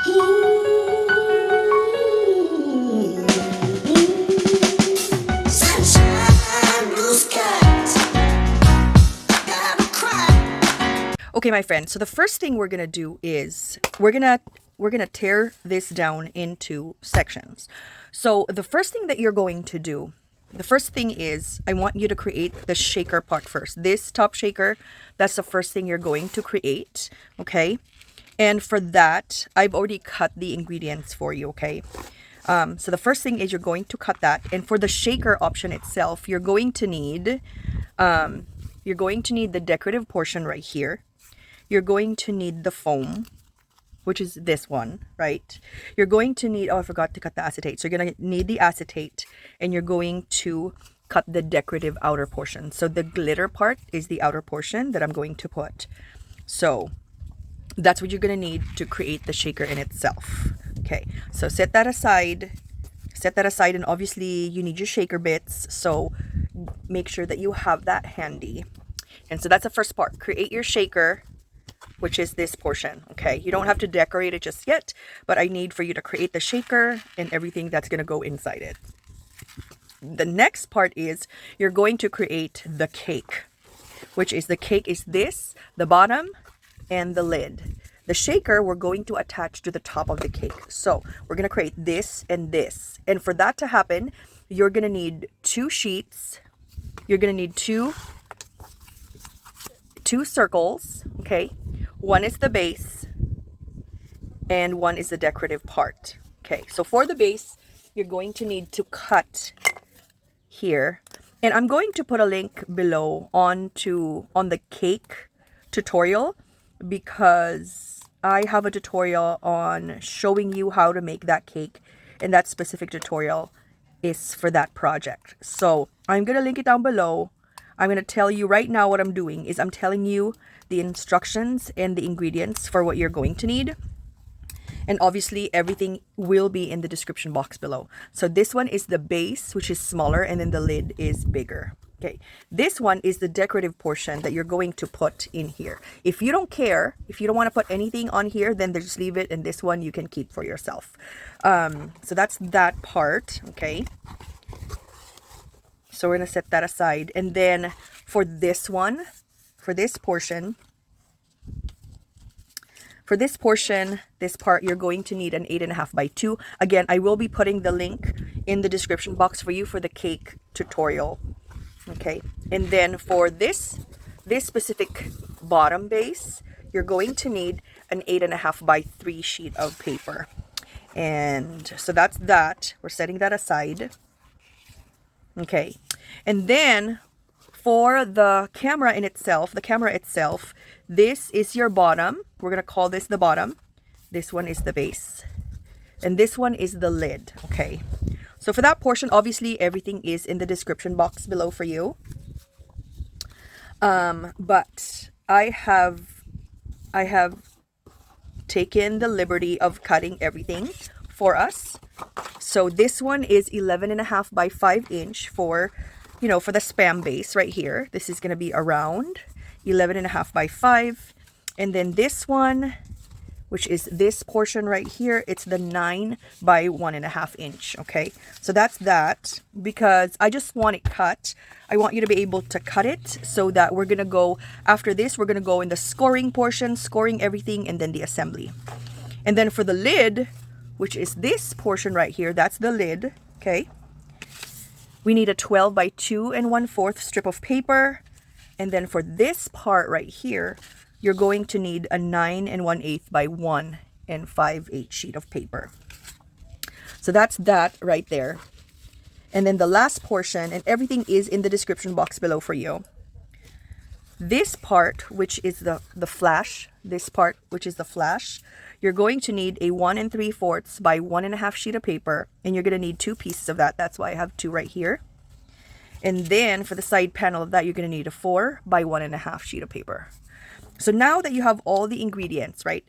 Okay, my friends, so the first thing we're gonna do is we're gonna tear this down into sections. So the first thing that you're going to do, the first thing is I want you to create the shaker part first. This top shaker, that's the first thing you're going to create, okay? And for that, I've already cut the ingredients for you, okay? So the first thing is you're going to cut that. And for the shaker option itself, you're going to need the decorative portion right here. You're going to need the foam, which is this one, right? You're going to need, oh, I forgot to cut the acetate. So you're going to need the acetate, and you're going to cut the decorative outer portion. So the glitter part is the outer portion that I'm going to put. So that's what you're going to need to create the shaker in itself. Okay, so set that aside, and obviously you need your shaker bits, so make sure that you have that handy. And so that's the first part. Create your shaker, which is this portion, okay? You don't have to decorate it just yet, but I need for you to create the shaker and everything that's going to go inside it. The next part is you're going to create the cake, which is the cake is this, the bottom, and the lid. The shaker we're going to attach to the top of the cake. So we're going to create this and this. And for that to happen, you're going to need two sheets. You're going to need two circles, okay? One is the base and one is the decorative part. Okay, so for the base, you're going to need to cut here. And I'm going to put a link below on the cake tutorial, because I have a tutorial on showing you how to make that cake, and that specific tutorial is for that project. So I'm going to link it down below. I'm going to tell you right now what I'm doing is I'm telling you the instructions and the ingredients for what you're going to need. And obviously everything will be in the description box below. So this one is the base, which is smaller, and then the lid is bigger. Okay, this one is the decorative portion that you're going to put in here. If you don't care, if you don't want to put anything on here, then just leave it, and this one you can keep for yourself. So that's that part, okay? So we're going to set that aside. And then for this one, for this portion, this part, you're going to need an 8.5 by 2. Again, I will be putting the link in the description box for you for the cake tutorial. Okay, and then for this specific bottom base, you're going to need an 8.5 by 3 sheet of paper. And so that's that. We're setting that aside. Okay, and then for the camera itself, this is your bottom. We're going to call this the bottom. This one is the base. And this one is the lid, okay? So for that portion, obviously everything is in the description box below for you. But I have taken the liberty of cutting everything for us. So this one is 11.5 by 5 inch for, you know, for the spam base right here. This is going to be around 11.5 by 5. And then this one, which is this portion right here, it's the 9 by 1.5 inch. Okay, so that's that, because I just want it cut. I want you to be able to cut it, so that we're gonna go after this, we're gonna go in the scoring portion, scoring everything, and then the assembly. And then for the lid, which is this portion right here, that's the lid. Okay, we need a 12 by 2 1/4 strip of paper. And then for this part right here, you're going to need a 9 1/8 by 1 5/8 sheet of paper. So that's that right there. And then the last portion, and everything is in the description box below for you. This part, which is the flash, you're going to need a 1 3/4 by 1.5 sheet of paper, and you're going to need 2 pieces of that. That's why I have 2 right here. And then for the side panel of that, you're going to need a 4 by 1.5 sheet of paper. So now that you have all the ingredients, right?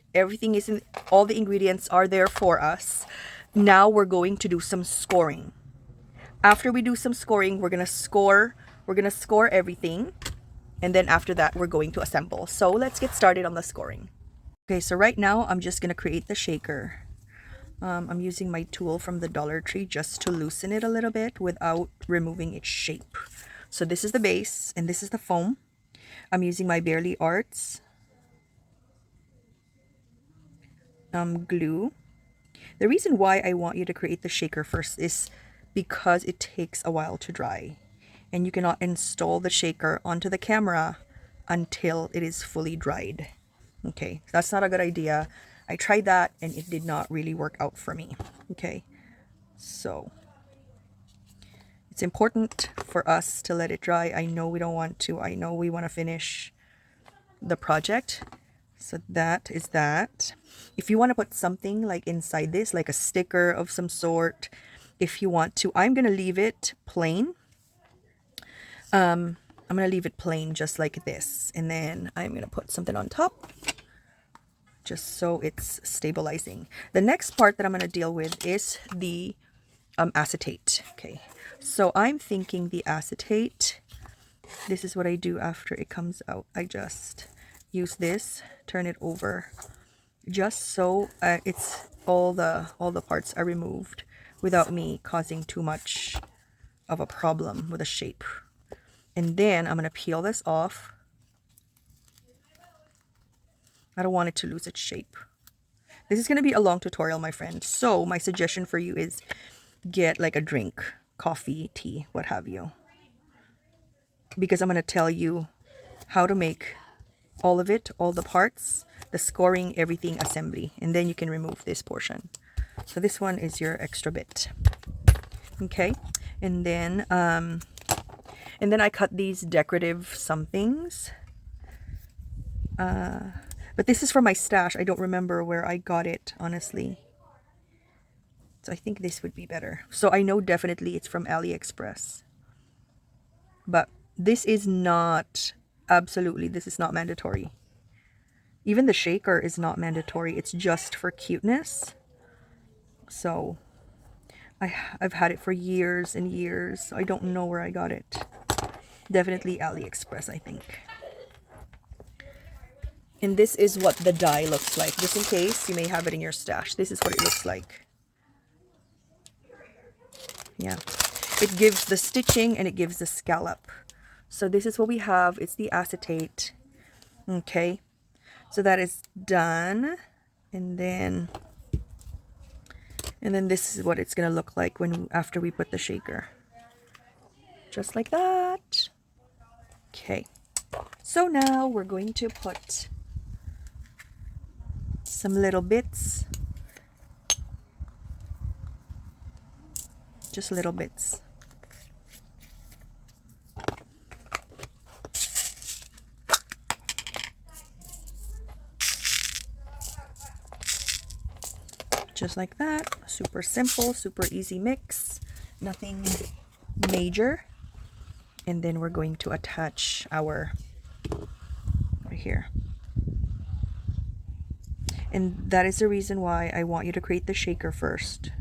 All the ingredients are there for us. Now we're going to do some scoring. After we do some scoring, we're going to score everything. And then after that, we're going to assemble. So let's get started on the scoring. Okay, so right now I'm just going to create the shaker. I'm using my tool from the Dollar Tree just to loosen it a little bit without removing its shape. So this is the base and this is the foam. I'm using my Barely Arts glue. The reason why I want you to create the shaker first is because it takes a while to dry. And you cannot install the shaker onto the camera until it is fully dried. Okay, that's not a good idea. I tried that and it did not really work out for me. Okay, so it's important for us to let it dry. I know we don't want to. I know we want to finish the project. So that is that. If you want to put something like inside this, like a sticker of some sort, if you want to, I'm going to leave it plain. I'm going to leave it plain just like this. And then I'm going to put something on top just so it's stabilizing. The next part that I'm going to deal with is the acetate. Okay, so I'm thinking the acetate, this is what I do after it comes out. I just use this, turn it over, just so it's all the parts are removed without me causing too much of a problem with the shape. And then I'm going to peel this off. I don't want it to lose its shape. This is going to be a long tutorial, my friend. So my suggestion for you is get like a drink, coffee, tea, what have you. Because I'm going to tell you how to make all of it, all the parts, the scoring, everything assembly. And then you can remove this portion. So this one is your extra bit. Okay. And then I cut these decorative somethings. But this is from my stash. I don't remember where I got it, honestly. So I think this would be better. So I know definitely it's from AliExpress. But this is not, absolutely, this is not mandatory. Even the shaker is not mandatory. It's just for cuteness. So I've had it for years and years. I don't know where I got it. Definitely AliExpress, I think. And this is what the die looks like. Just in case you may have it in your stash. This is what it looks like. Yeah. It gives the stitching and it gives the scallop. So this is what we have. It's the acetate. Okay. So that is done. And then this is what it's going to look like after we put the shaker. Just like that. Okay. So now we're going to put some little bits, just little bits. Just like that. Super simple, super easy mix, nothing major. And then we're going to attach our right here. And that is the reason why I want you to create the shaker first,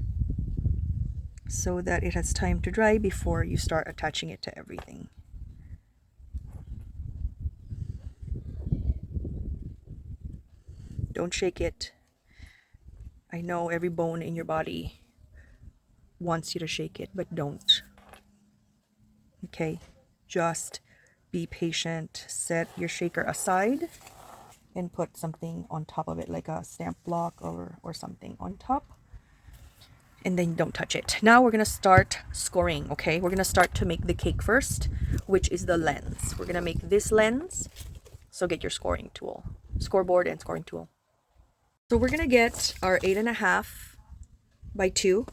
so that it has time to dry before you start attaching it to everything. Don't shake it. I know every bone in your body wants you to shake it, but don't. Okay, just be patient. Set your shaker aside and put something on top of it, like a stamp block or something on top. And then don't touch it. Now we're gonna start scoring, okay? We're gonna start to make the cake first, which is the lens. We're gonna make this lens. So get your scoring tool, scoreboard and scoring tool. So we're gonna get our 8.5 by 2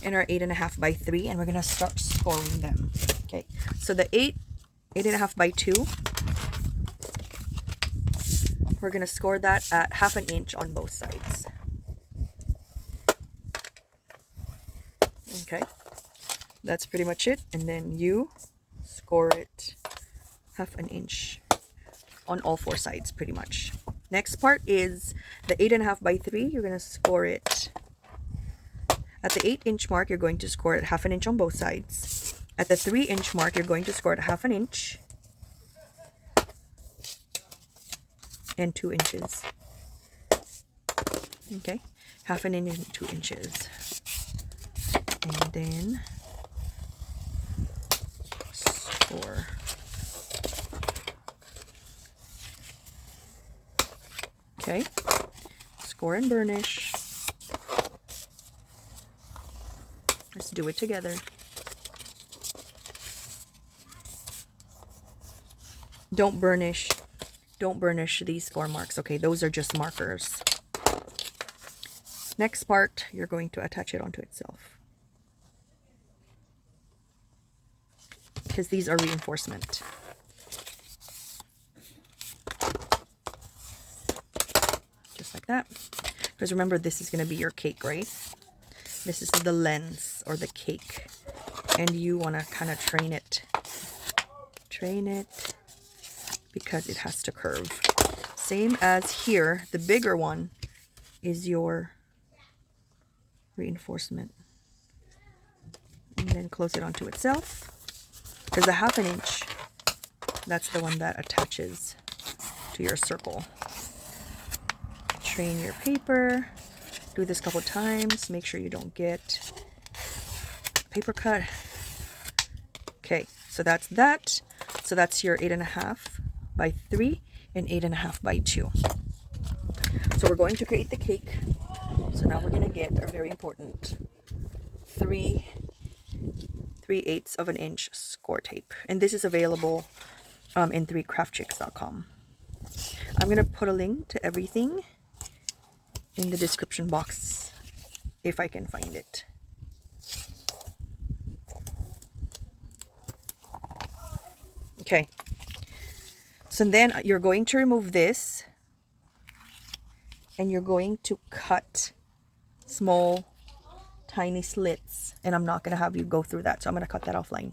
and our 8.5 by 3, and we're gonna start scoring them. Okay, so the 8.5 by 2, we're gonna score that at 1/2 inch on both sides. Okay, that's pretty much it. And then you score it 1/2 inch on all 4 sides, pretty much. Next part is the 8.5 by 3. You're gonna score it at the 8-inch mark. You're going to score it 1/2 inch on both sides. At the 3-inch mark, you're going to score it 1/2 inch and 2 inches. Okay, 1/2 inch and 2 inches. And then score. Okay, score and burnish. Let's do it together. Don't burnish these score marks. Okay, those are just markers. Next part, you're going to attach it onto itself, because these are reinforcement. Just like that. Because remember, this is going to be your cake, right? This is the lens or the cake, and you want to kind of train it because it has to curve. Same as here, the bigger one is your reinforcement. And then close it onto itself, because the 1/2 inch, that's the one that attaches to your circle. Train your paper. Do this a couple times. Make sure you don't get paper cut. Okay, so that's that. So that's your 8.5 by 3 and 8.5 by 2. So we're going to create the cake. So now we're going to get our very important 3/8 of an inch score tape, and this is available in 3craftchicks.com. I'm going to put a link to everything in the description box if I can find it. Okay, so then you're going to remove this, and you're going to cut small tiny slits, and I'm not going to have you go through that, so I'm going to cut that offline.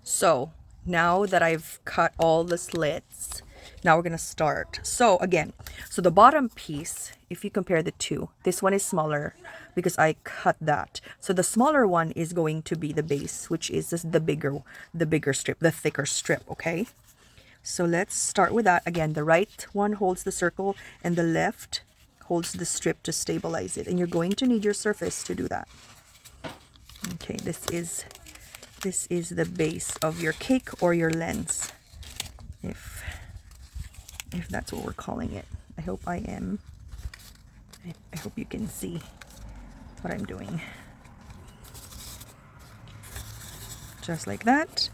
So now that I've cut all the slits, now we're going to start. So again, so the bottom piece, if you compare the two, this one is smaller because I cut that. So the smaller one is going to be the base, which is just the bigger strip, the thicker strip. Okay, so let's start with that. Again, the right one holds the circle and the left holds the strip to stabilize it, and you're going to need your surface to do that. Okay, this is the base of your cake or your lens, if that's what we're calling it. I hope I am. I hope you can see what I'm doing. Just like that.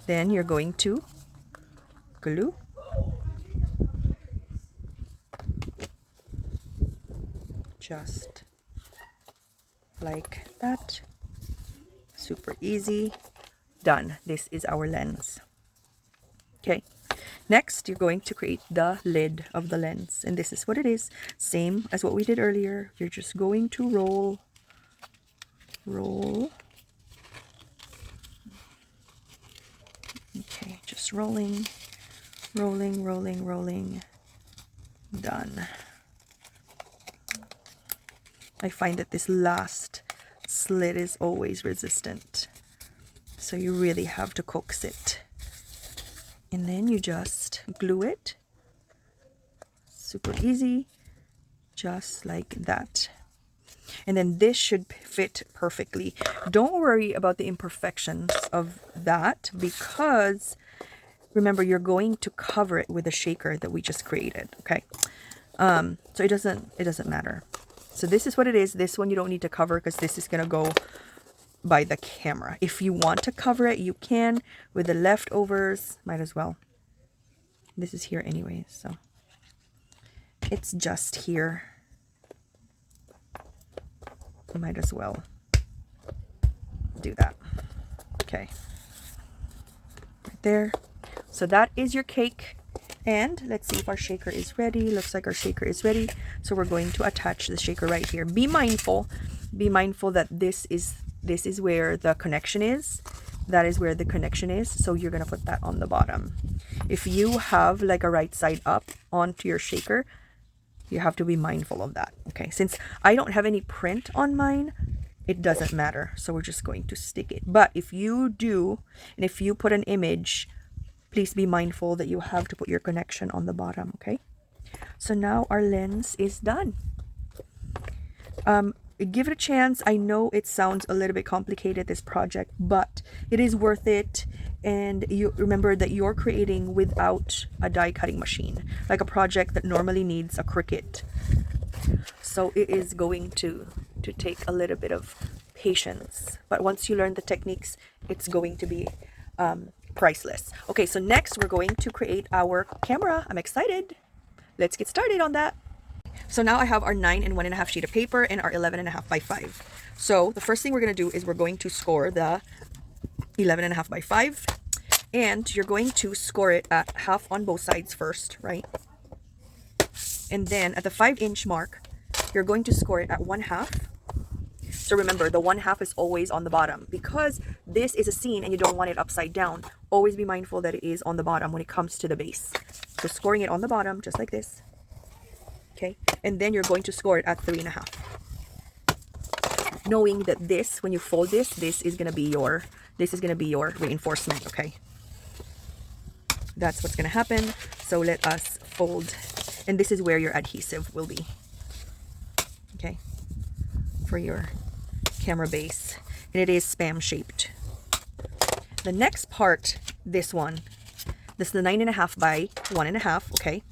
Then you're going to glue. Just like that. Super easy. Done. This is our lens. Okay. Next, you're going to create the lid of the lens, and this is what it is. Same as what we did earlier. You're just going to roll. Okay, just rolling. Done. I find that this last slit is always resistant, so you really have to coax it. And then you just glue it. Super easy. Just like that. And then this should fit perfectly. Don't worry about the imperfections of that, because remember, you're going to cover it with a shaker that we just created. Okay. So it doesn't matter. So this is what it is. This one you don't need to cover because this is going to go by the camera. If you want to cover it, you can with the leftovers. Might as well. This is here anyway, so it's just here. You might as well do that. Okay, right there. So that is your cake. And let's see if our shaker is ready. Looks like our shaker is ready. So we're going to attach the shaker right here. Be mindful that this is where the connection is. That is where the connection is. So you're going to put that on the bottom. If you have like a right side up onto your shaker, you have to be mindful of that. Okay, since I don't have any print on mine, it doesn't matter. So we're just going to stick it. But if you do, and if you put an image, please be mindful that you have to put your connection on the bottom. Okay, So now our lens is done. Give it a chance. I know it sounds a little bit complicated, this project, but it is worth it. And you remember that you're creating without a die cutting machine, like a project that normally needs a Cricut. So it is going to take a little bit of patience, but once you learn the techniques, it's going to be priceless. Okay, so next we're going to create our camera. I'm excited. Let's get started on that. So now I have our 9 1/2 sheet of paper and our 11.5 by 5. So the first thing we're going to do is we're going to score the 11.5 by 5, and you're going to score it at half on both sides first, right? And then at the 5-inch mark, you're going to score it at 1/2. So remember, the 1/2 is always on the bottom because this is a scene and you don't want it upside down. Always be mindful that it is on the bottom when it comes to the base. So scoring it on the bottom, just like this. Okay, and then you're going to score it at 3.5. Knowing that this, when you fold this, this is gonna be your reinforcement. Okay, that's what's gonna happen. So let us fold, and this is where your adhesive will be. Okay, for your camera base, and it is spam shaped. The next part, this is the 9.5 by 1.5. Okay,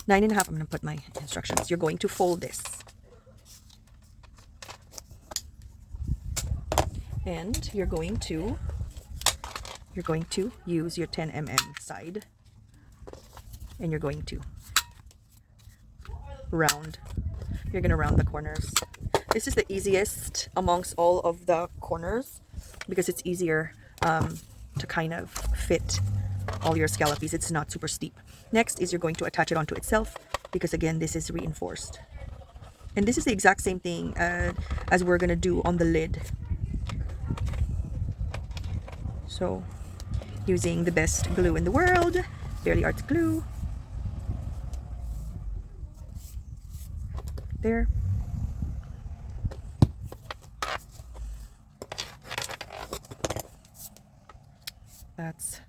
9.5. I'm going to put my instructions. You're going to fold this, and you're going to use your 10 mm side, and you're going to round. You're going to round the corners. This is the easiest amongst all of the corners because it's easier to kind of fit all your scallopies. It's not super steep. Next is you're going to attach it onto itself because again, this is reinforced. And this is the exact same thing as we're going to do on the lid. So using the best glue in the world, Barely Arts glue. There. That's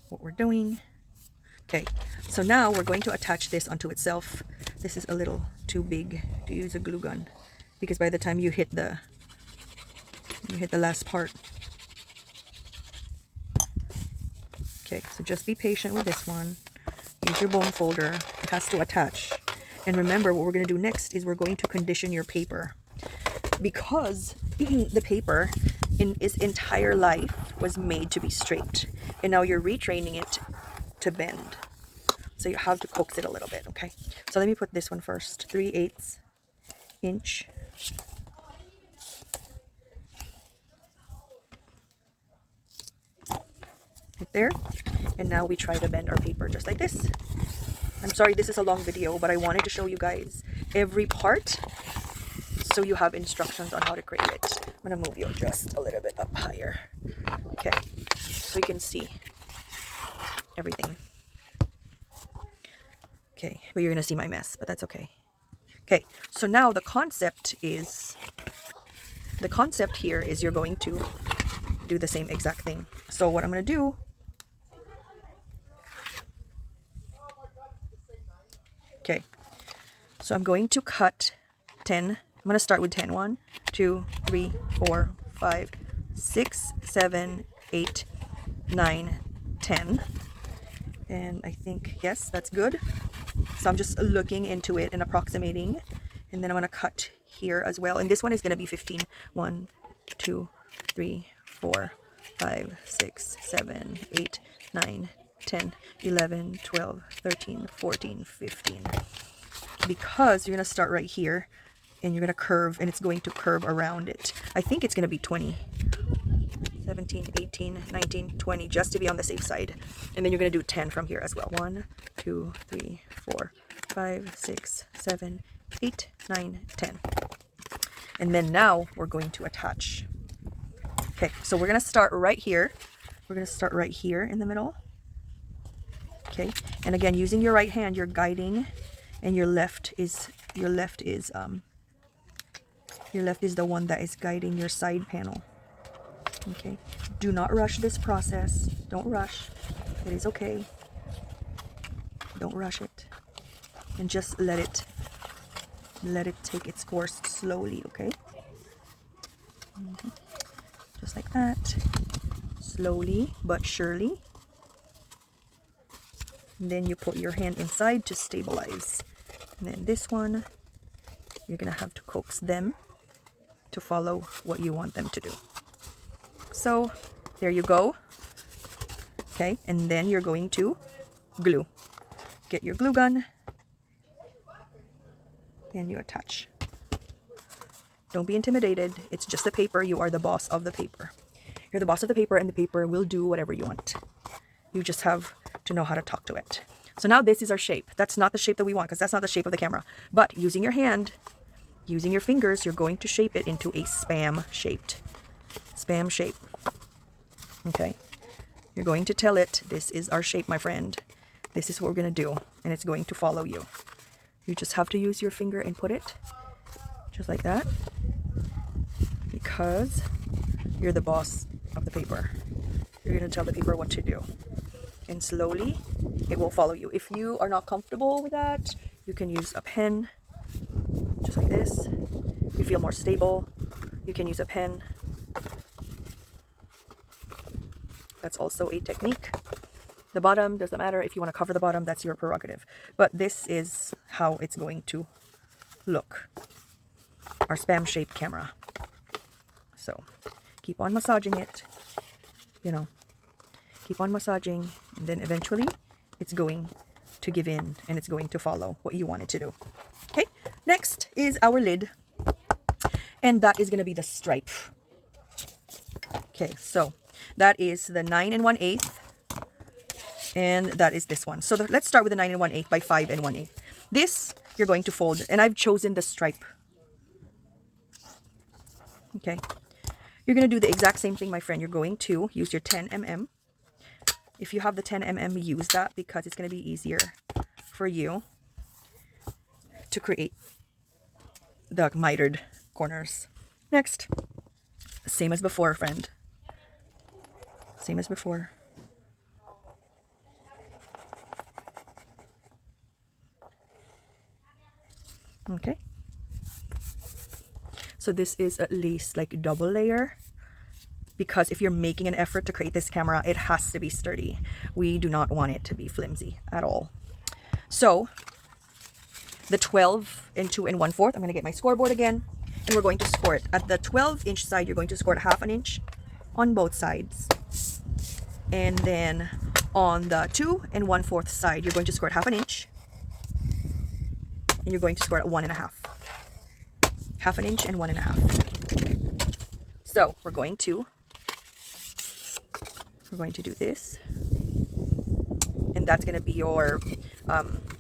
what we're doing. Okay, so now we're going to attach this onto itself. This is a little too big to use a glue gun because by the time you hit the last part. Okay, so just be patient with this one. Use your bone folder. It has to attach. And remember, what we're going to do next is we're going to condition your paper, because the paper in its entire life was made to be straight, and now you're retraining it to bend, so you have to coax it a little bit. Okay, so let me put this one first. 3/8 inch. Right there. And now we try to bend our paper just like this. I'm sorry this is a long video, but I wanted to show you guys every part so you have instructions on how to create it. I'm going to move you just a little bit up higher. Okay, so you can see everything. Okay, but you're going to see my mess, but that's okay. Okay, so now the concept here is you're going to do the same exact thing. So what I'm going to do, okay, so I'm going to cut 10. I'm going to start with 10. 1, 2, 3, 4, 5, 6, 7, 8, 9, 10. And I think, yes, that's good. So I'm just looking into it and approximating. And then I'm going to cut here as well. And this one is going to be 15. 1, 2, 3, 4, 5, 6, 7, 8, 9, 10, 11, 12, 13, 14, 15. Because you're going to start right here and you're going to curve, and it's going to curve around it. I think it's going to be 20, 17, 18, 19, 20, just to be on the safe side. And then you're going to do 10 from here as well. 1, 2, 3, 4, 5, 6, 7, 8, 9, 10. And then now we're going to attach. Okay, so we're going to start right here. We're going to start right here in the middle. Okay, and again, using your right hand, you're guiding, and your left is the one that is guiding your side panel. Okay, do not rush this process. Don't rush. It is okay. Don't rush it. and just let it take its course slowly, okay? Just like that, slowly but surely. And then you put your hand inside to stabilize. And then this one, you're gonna have to coax them to follow what you want them to do. So there you go. Okay, and then you're going to glue. Get your glue gun and you attach. Don't be intimidated. It's just the paper. You are the boss of the paper. You're the boss of the paper, and the paper will do whatever you want. You just have to know how to talk to it. So now this is our shape. That's not the shape that we want, because that's not the shape of the camera. But using your hand, using your fingers, you're going to shape it into a spam shape. Okay. You're going to tell it, this is our shape, my friend. This is what we're going to do, and it's going to follow you. You just have to use your finger and put it just like that, because you're the boss of the paper. You're going to tell the paper what to do, and slowly it will follow you. If you are not comfortable with that, you can use a pen just like this. If you feel more stable, you can use a pen. That's also a technique. The bottom doesn't matter. If you want to cover the bottom, that's your prerogative. But this is how it's going to look. Our spam shaped camera. So keep on massaging it, you know, keep on massaging, and then eventually it's going to give in and it's going to follow what you want it to do. Okay, next is our lid, and that is going to be the stripe. Okay, so that is the 9 1/8, and that is this one. So let's start with the 9 1/8 by 5 1/8. This you're going to fold, and I've chosen the stripe. Okay, you're going to do the exact same thing, my friend. You're going to use your 10 mm. If you have the 10 mm, use that, because it's going to be easier for you to create the mitered corners. Next, same as before, friend. Same as before. Okay. So this is at least like double layer, because if you're making an effort to create this camera, it has to be sturdy. We do not want it to be flimsy at all. So the 12 and 2 1/4, I'm going to get my scoreboard again, and we're going to score it. At the 12-inch side, you're going to score it 1/2 inch on both sides. And then on the 2 1/4 side, you're going to score it 1/2 inch. And you're going to score it 1 1/2. 1/2 inch and 1 1/2. So we're going to do this, and that's going to be your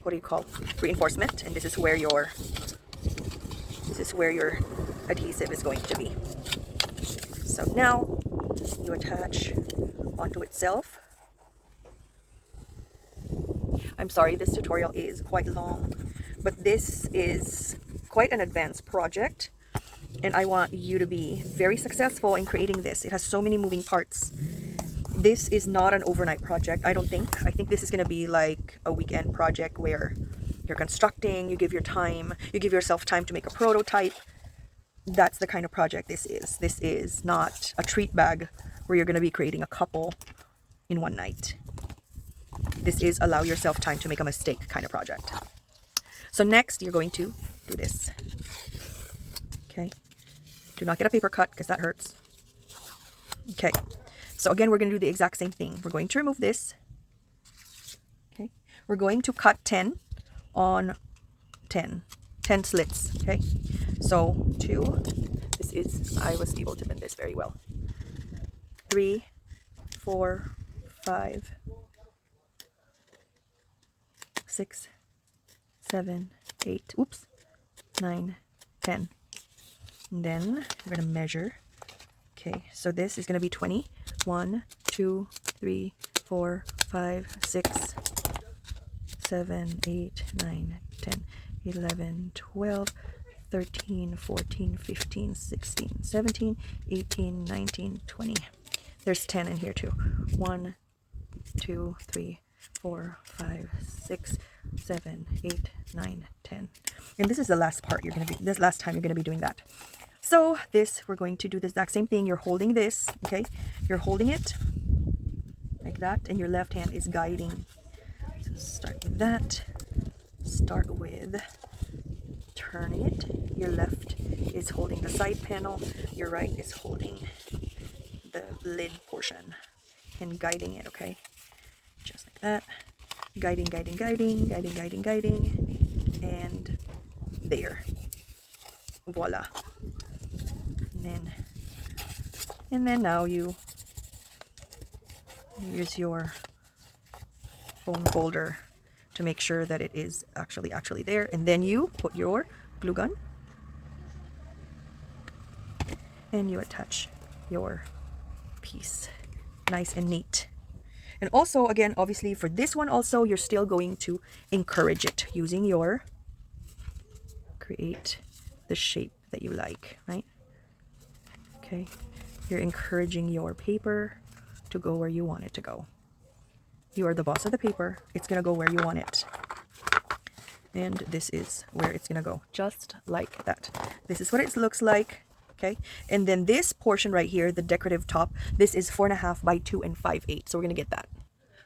what do you call, reinforcement, and this is where your adhesive is going to be. So now you attach onto itself. I'm sorry, this tutorial is quite long, but this is quite an advanced project, and I want you to be very successful in creating this. It has so many moving parts. This is not an overnight project, I don't think. I think this is going to be like a weekend project where you're constructing, you give yourself time to make a prototype. That's the kind of project this is. This is not a treat bag where you're going to be creating a couple in one night. This is allow yourself time to make a mistake kind of project. So next, you're going to do this. Okay. Do not get a paper cut, because that hurts. Okay. So again, we're going to do the exact same thing. We're going to remove this. Okay. We're going to cut 10 on 10 slits. Okay. So 2, this is, I was able to bend this very well. 3, 4, 5, 6, 7, 8, oops, 9, 10. And then we're going to measure. Okay, so this is going to be 20. 1, 2, 3, 4, 5, 6, 7, 8, 9, 10, 11, 12, 13, 14, 15, 16, 17, 18, 19, 20. There's 10 in here too. 1, 2, 3, 4, 5, 6, 7, 8, 9, 10. And this is the last part you're going to be, this last time you're going to be doing that. So this, we're going to do the exact same thing. You're holding this, okay? You're holding it like that, and your left hand is guiding. So start with that. Start with turning it. Your left is holding the side panel. Your right is holding the lid portion and guiding it, okay? Just like that. Guiding, guiding, guiding, guiding, guiding, guiding, and there. Voila. And then now you use your foam folder to make sure that it is actually there, and then you put your glue gun and you attach your piece nice and neat. And also, again, obviously for this one also, you're still going to encourage it using your, create the shape that you like, right? Okay, you're encouraging your paper to go where you want it to go. You are the boss of the paper. It's gonna go where you want it. And this is where it's gonna go, just like that. This is what it looks like, okay? And then this portion right here, the decorative top, this is 4.5 by 2 5/8. So we're gonna get that.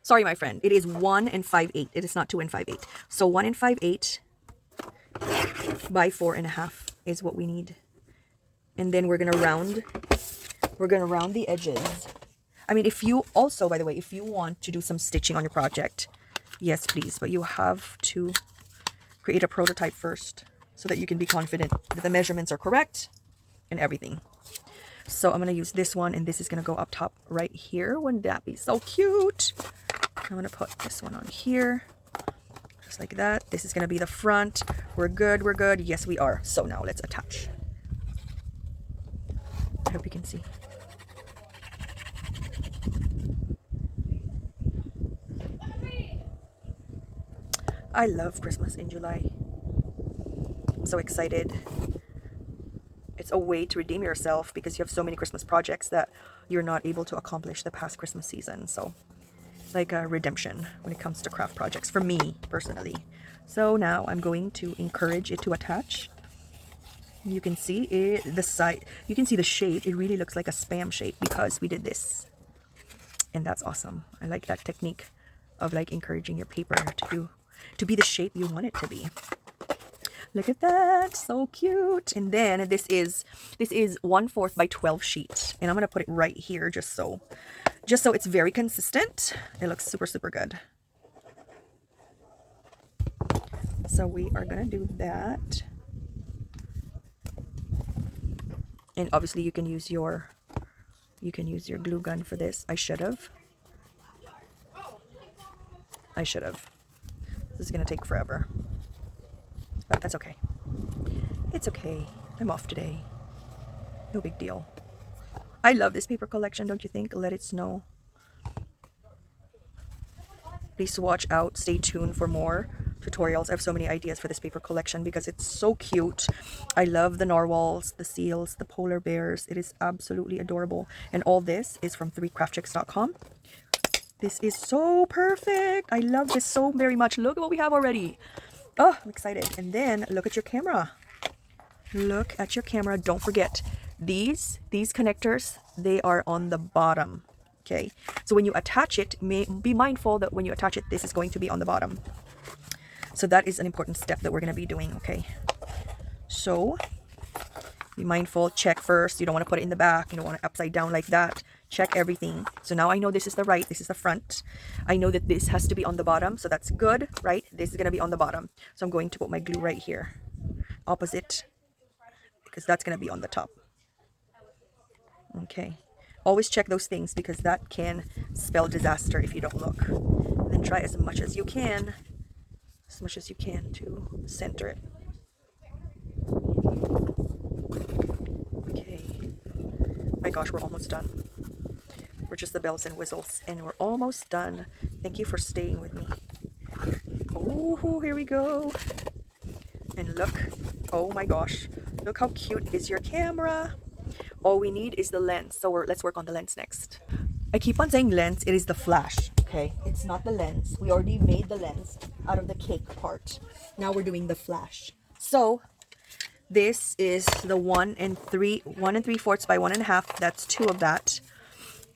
Sorry, my friend, it is 1 5/8. It is not 2 5/8. So 1 5/8 by 4.5 is what we need. And then we're gonna round the edges. I mean, if you also, by the way, if you want to do some stitching on your project, yes, please. But you have to create a prototype first so that you can be confident that the measurements are correct and everything. So I'm going to use this one, and this is going to go up top right here. Wouldn't that be so cute? I'm going to put this one on here, just like that. This is going to be the front. We're good. We're good. Yes, we are. So now let's attach. I hope you can see. I love Christmas in July. I'm so excited. It's a way to redeem yourself because you have so many Christmas projects that you're not able to accomplish the past Christmas season. So like a redemption when it comes to craft projects for me personally. So now I'm going to encourage it to attach. You can see it, the side, you can see the shape. It really looks like a spam shape because we did this. And that's awesome. I like that technique of like encouraging your paper to be the shape you want it to be. Look at that, so cute. And then this is 1/4 by 12 sheet, and I'm gonna put it right here just so it's very consistent. It looks super, super good. So we are gonna do that, and obviously you can use your glue gun for this. I should have. This is gonna take forever, but that's okay. It's okay. I'm off today. No big deal. I love this paper collection, don't you think? Let it snow. Please watch out. Stay tuned for more tutorials. I have so many ideas for this paper collection because it's so cute. I love the narwhals, the seals, the polar bears. It is absolutely adorable. And all this is from 3craftchicks.com. This is so perfect. I love this so very much. Look at what we have already. Oh, I'm excited. And then look at your camera. Look at your camera. Don't forget these connectors, they are on the bottom. Okay, so when you attach it, be mindful that when you attach it, this is going to be on the bottom. So that is an important step that we're going to be doing. Okay, so be mindful. Check first. You don't want to put it in the back. You don't want it upside down like that. Check everything. So now I know this is the right, this is the front. I know that this has to be on the bottom, so that's good, right? This is going to be on the bottom. So I'm going to put my glue right here, opposite, because that's going to be on the top. Okay. Always check those things because that can spell disaster if you don't look. And then try as much as you can to center it. Okay. My gosh, we're almost done. We're just the bells and whistles, and we're almost done. Thank you for staying with me. Oh, here we go. And look, oh my gosh, look how cute is your camera. All we need is the lens, so let's work on the lens next. I keep on saying lens, it is the flash, okay? It's not the lens. We already made the lens. out of the cake part. Now we're doing the flash. So this is the 1 3/4 by 1.5. That's 2 of that.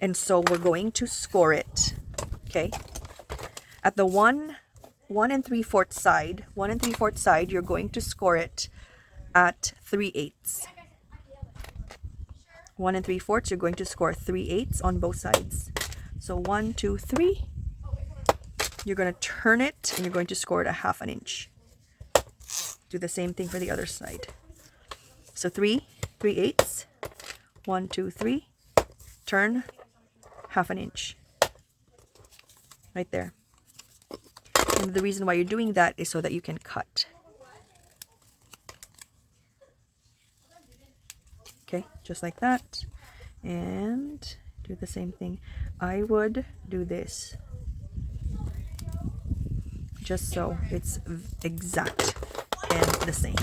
And so we're going to score it. Okay. At the 1 3/4 side, 1 3/4 side, you're going to score it at 3/8. 1 3/4, you're going to score 3/8 on both sides. So 1, 2, 3. You're going to turn it and you're going to score it a 1/2 inch. Do the same thing for the other side. So 3/8. 1, 2, 3. Turn 1/2 inch. Right there. And the reason why you're doing that is so that you can cut. Okay, just like that. And do the same thing. I would do this. Just so it's exact and the same.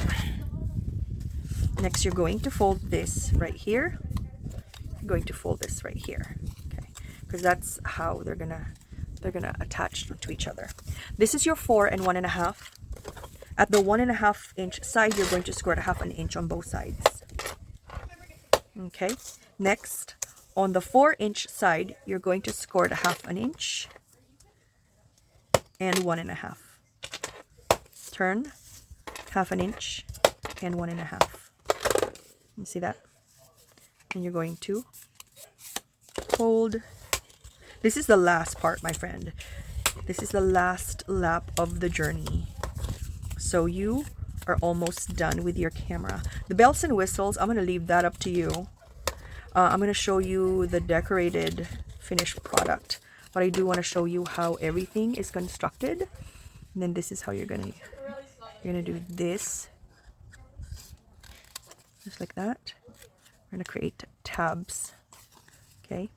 Next, you're going to fold this right here. You're going to fold this right here. Okay, because that's how they're gonna attach to each other. This is your 4 and 1.5. At the 1.5 inch side, you're going to score it a 1/2 inch on both sides. Okay. Next, on the 4-inch side, you're going to score it a 1/2 inch and 1.5. Turn 1/2 inch and 1.5. You see that? And you're going to fold. This is the last part, my friend. This is the last lap of the journey. So you are almost done with your camera. The bells and whistles, I'm going to leave that up to you. I'm going to show you the decorated finished product. But I do want to show you how everything is constructed. And then this is how you're going to do this. Just like that. We're going to create tabs. Okay.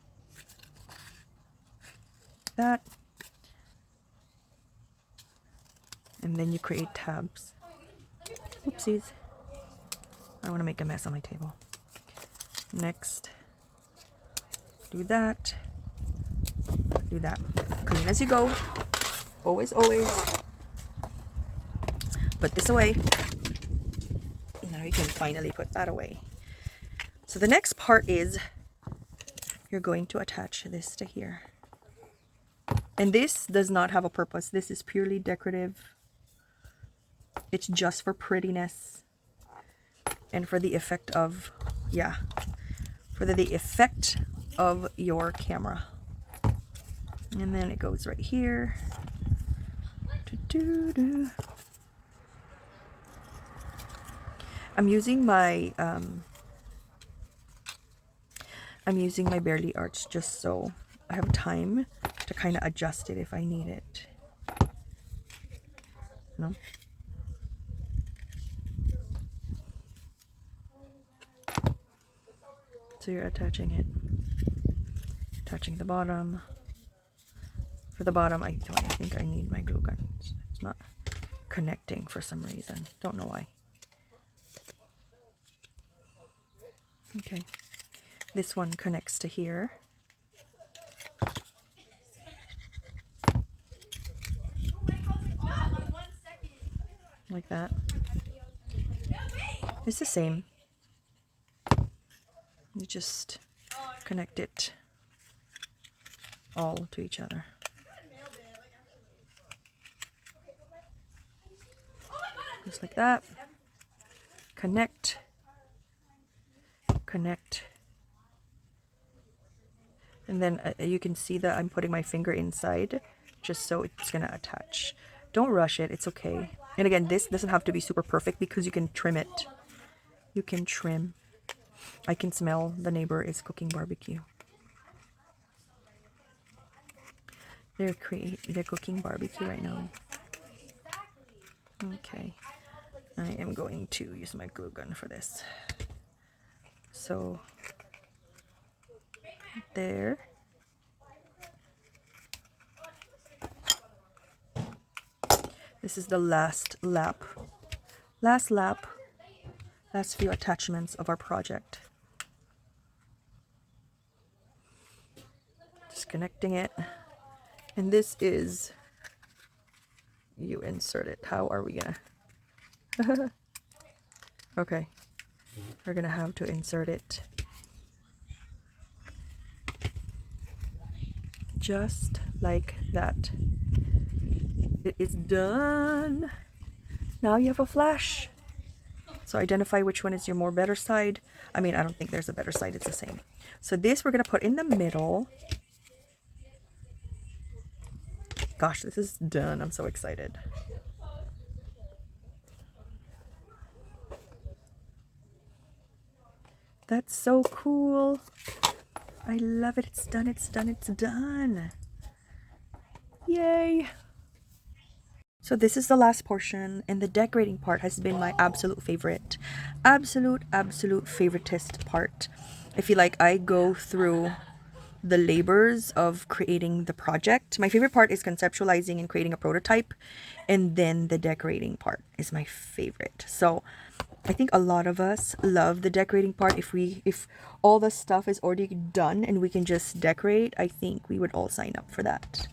That. And then you create tabs. Oopsies. I don't want to make a mess on my table. Next. Do that. Do that. Clean as you go. Always, always. Put this away. Now you can finally put that away. So the next part is you're going to attach this to here. And this does not have a purpose. This is purely decorative. It's just for prettiness and for the effect of, yeah, for the effect of your camera. And then it goes right here. I'm using my Barely Arts just so I have time to kind of adjust it if I need it. No? So you're attaching it. Attaching the bottom. For the bottom, I think I need my glue gun. It's not connecting for some reason. Don't know why. Okay. This one connects to here. Like that. It's the same. You just connect it all to each other. Just like that. Connect. Connect. And then you can see that I'm putting my finger inside just so it's going to attach. Don't rush it. It's okay. And again, this doesn't have to be super perfect because you can trim it. You can trim. I can smell the neighbor is cooking barbecue. They're cooking barbecue right now. Okay. I am going to use my glue gun for this. So, there. This is the last lap. Last lap. Last few attachments of our project. Just connecting it. And this is you insert it. How are we gonna? Okay, we're gonna have to insert it. Just like that. It is done. Now you have a flash. So identify which one is your more better side. I mean, I don't think there's a better side. It's the same. So this we're going to put in the middle. Gosh, this is done. I'm so excited. That's so cool. I love it. It's done. It's done. It's done. Yay. So this is the last portion, and the decorating part has been my absolute favorite. Absolute favoritist part. I feel like I go through the labors of creating the project. My favorite part is conceptualizing and creating a prototype, and then the decorating part is my favorite. So I think a lot of us love the decorating part. If all the stuff is already done and we can just decorate, I think we would all sign up for that.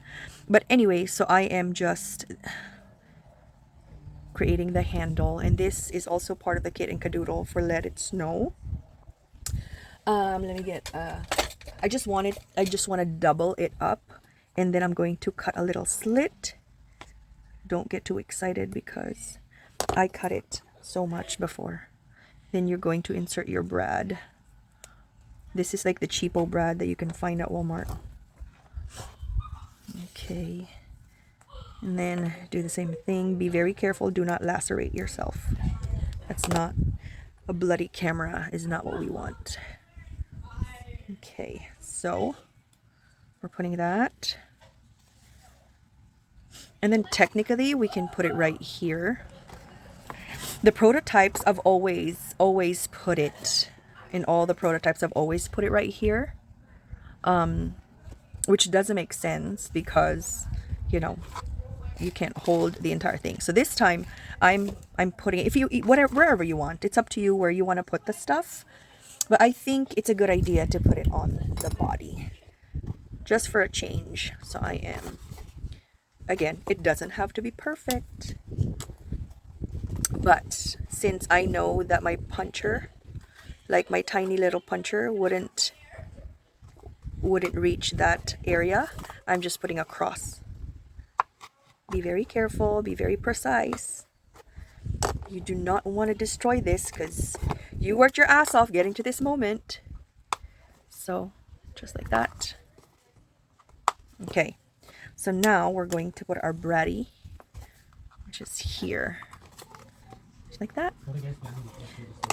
But anyway, so I am just creating the handle, and this is also part of the kit and cadoodle for Let It Snow. Let me get I just want to double it up, and then I'm going to cut a little slit. Don't get too excited because I cut it so much before. Then you're going to insert your brad. This is like the cheapo brad that you can find at Walmart. Okay. And then do the same thing. Be very careful. Do not lacerate yourself. That's not a bloody camera, is not what we want. Okay, so we're putting that. And then technically we can put it right here. The prototypes I've always put it in all the prototypes. I've always put it right here. Which doesn't make sense because, you know, you can't hold the entire thing. So this time I'm putting it, if you wherever you want. It's up to you where you want to put the stuff. But I think it's a good idea to put it on the body just for a change. So I am, again, it doesn't have to be perfect. But since I know that my puncher, like my tiny little puncher, wouldn't reach that area, I'm just putting a cross. Be very careful, be very precise. You do not want to destroy this because you worked your ass off getting to this moment. So, just like that. Okay, so now we're going to put our bratty, which is here. Just like that.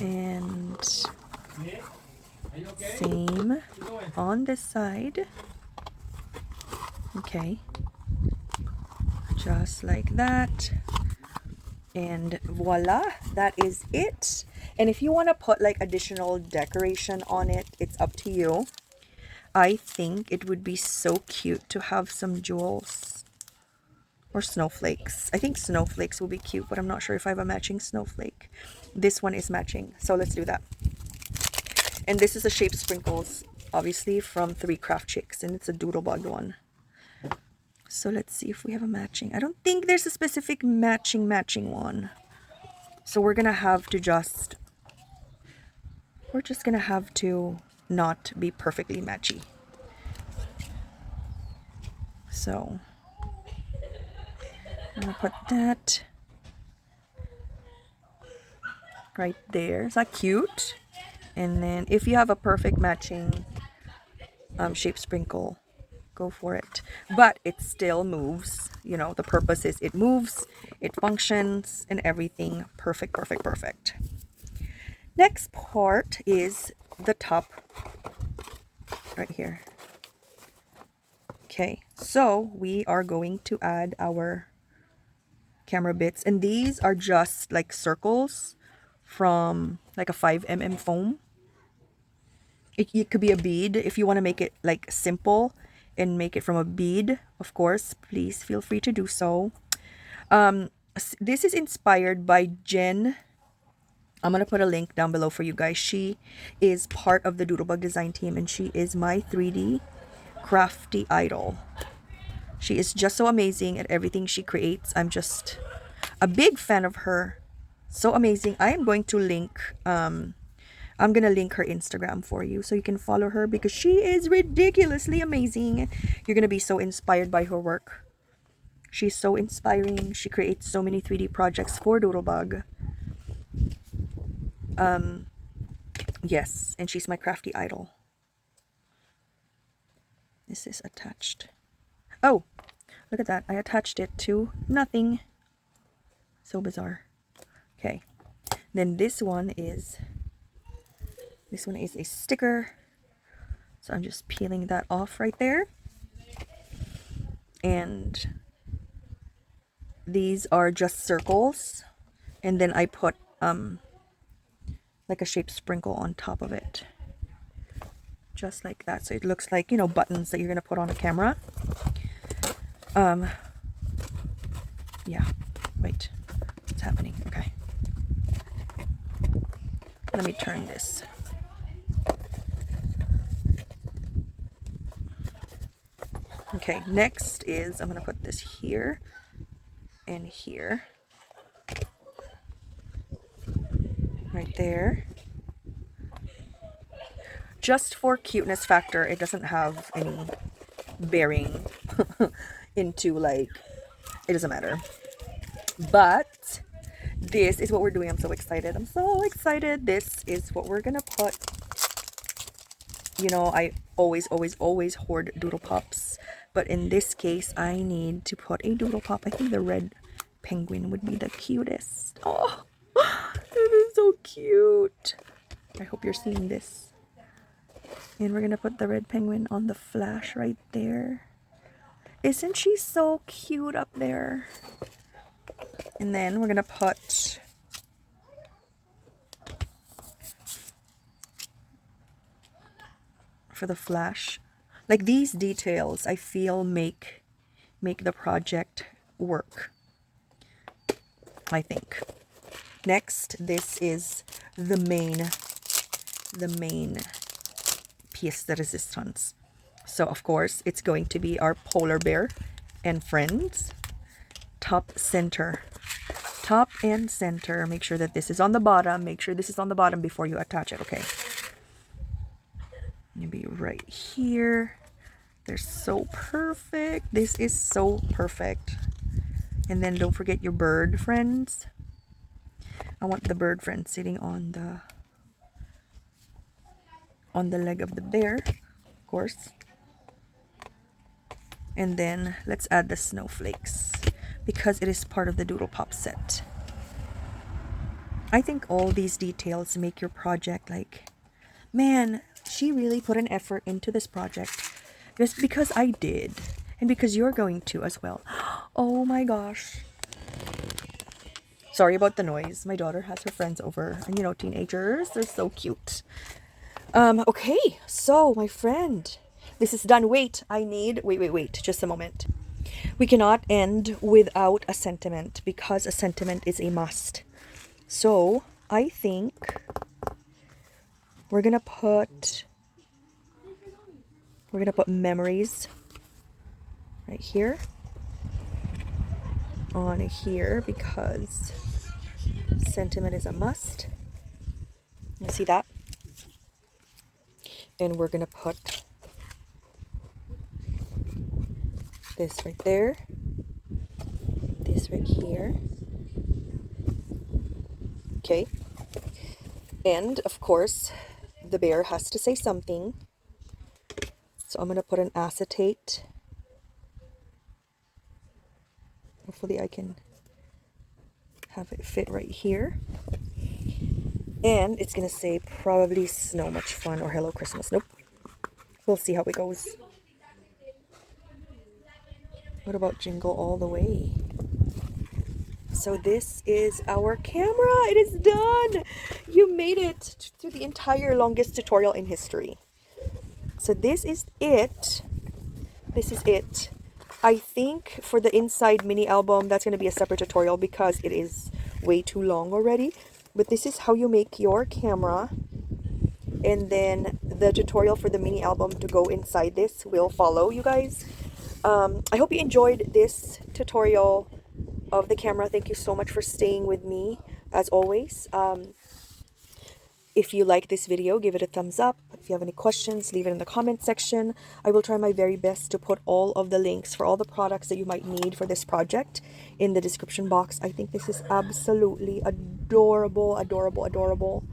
And same on this side. Okay. Just like that. And voila, that is it. And if you want to put like additional decoration on it, it's up to you. I think it would be so cute to have some jewels or snowflakes. I think snowflakes will be cute, but I'm not sure if I have a matching snowflake. This one is matching, so let's do that. And this is the shape sprinkles, obviously from 3 Craft Chicks, and it's a Doodlebug one. So let's see if we have a matching. I don't think there's a specific matching one. So we're gonna have to just, we're just gonna have to not be perfectly matchy. So I'm gonna put that right there. Is that cute? And then if you have a perfect matching shape sprinkle, go for it. But it still moves. You know, the purpose is it moves, it functions, and everything. Perfect, perfect, perfect. Next part is the top right here. Okay, so we are going to add our camera bits, and these are just like circles from like a 5mm foam. It could be a bead if you want to make it like simple and make it from a bead. Of course, please feel free to do so. This is inspired by Jen. I'm gonna put a link down below for you guys. She is part of the Doodlebug design team, and she is my 3D crafty idol. She is just so amazing at everything she creates. I'm just a big fan of her. So amazing. I am going to link I'm gonna link her Instagram for you so you can follow her, because she is ridiculously amazing. You're gonna be so inspired by her work. She's so inspiring. She creates so many 3D projects for Doodlebug. Yes, and she's my crafty idol. This is attached. Oh, look at that. I attached it to nothing. So bizarre. Okay. Then this one is a sticker. So I'm just peeling that off right there. And these are just circles. And then I put like a shaped sprinkle on top of it. Just like that. So it looks like, you know, buttons that you're going to put on a camera. Yeah. Wait. What's happening? Okay. Let me turn this. Okay, next is I'm going to put this here and here. Right there. Just for cuteness factor, it doesn't have any bearing into, like, it doesn't matter. But this is what we're doing. I'm so excited. I'm so excited. This is what we're gonna put. You know, I always hoard doodle pops, but in this case I need to put a doodle pop. I think the red penguin would be the cutest. Oh, it is so cute. I hope you're seeing this. And we're gonna put the red penguin on the flash right there. Isn't she so cute up there? And then we're gonna put for the flash, like these details I feel make the project work, I think. Next, this is the main pièce de résistance. So of course it's going to be our polar bear and friends. Top and center. Make sure that this is on the bottom. Make sure this is on the bottom before you attach it. Okay. Maybe right here. They're so perfect. This is so perfect. And then don't forget your bird friends. I want the bird friend sitting on the leg of the bear, of course. And then let's add the snowflakes, because it is part of the Doodle Pop set. I think all these details make your project like, man, she really put an effort into this project. Just because I did, and because you're going to as well. Oh my gosh. Sorry about the noise. My daughter has her friends over, and you know, teenagers, they're so cute. Okay, so my friend, this is done. Wait, just a moment. We cannot end without a sentiment, because a sentiment is a must. So I think we're gonna put memories right here on here, because sentiment is a must. You see that? And we're gonna put this right there, this right here. Okay. And of course the bear has to say something, so I'm gonna put an acetate. Hopefully I can have it fit right here. And it's gonna say probably "Snow Much Fun" or "Hello Christmas." Nope. We'll see how it goes. What about "Jingle All the Way"? So this is our camera. It is done. You made it through the entire longest tutorial in history. So this is it. This is it. I think for the inside mini album, that's going to be a separate tutorial because it is way too long already. But this is how you make your camera. And then the tutorial for the mini album to go inside this will follow, you guys. I hope you enjoyed this tutorial of the camera. Thank you so much for staying with me as always. If you like this video, give it a thumbs up. If you have any questions, leave it in the comment section. I will try my very best to put all of the links for all the products that you might need for this project in the description box. I think this is absolutely adorable, adorable, adorable.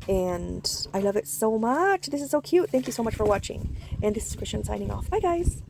And I love it so much. This is so cute. Thank you so much for watching. And this is Kristianne signing off. Bye, guys.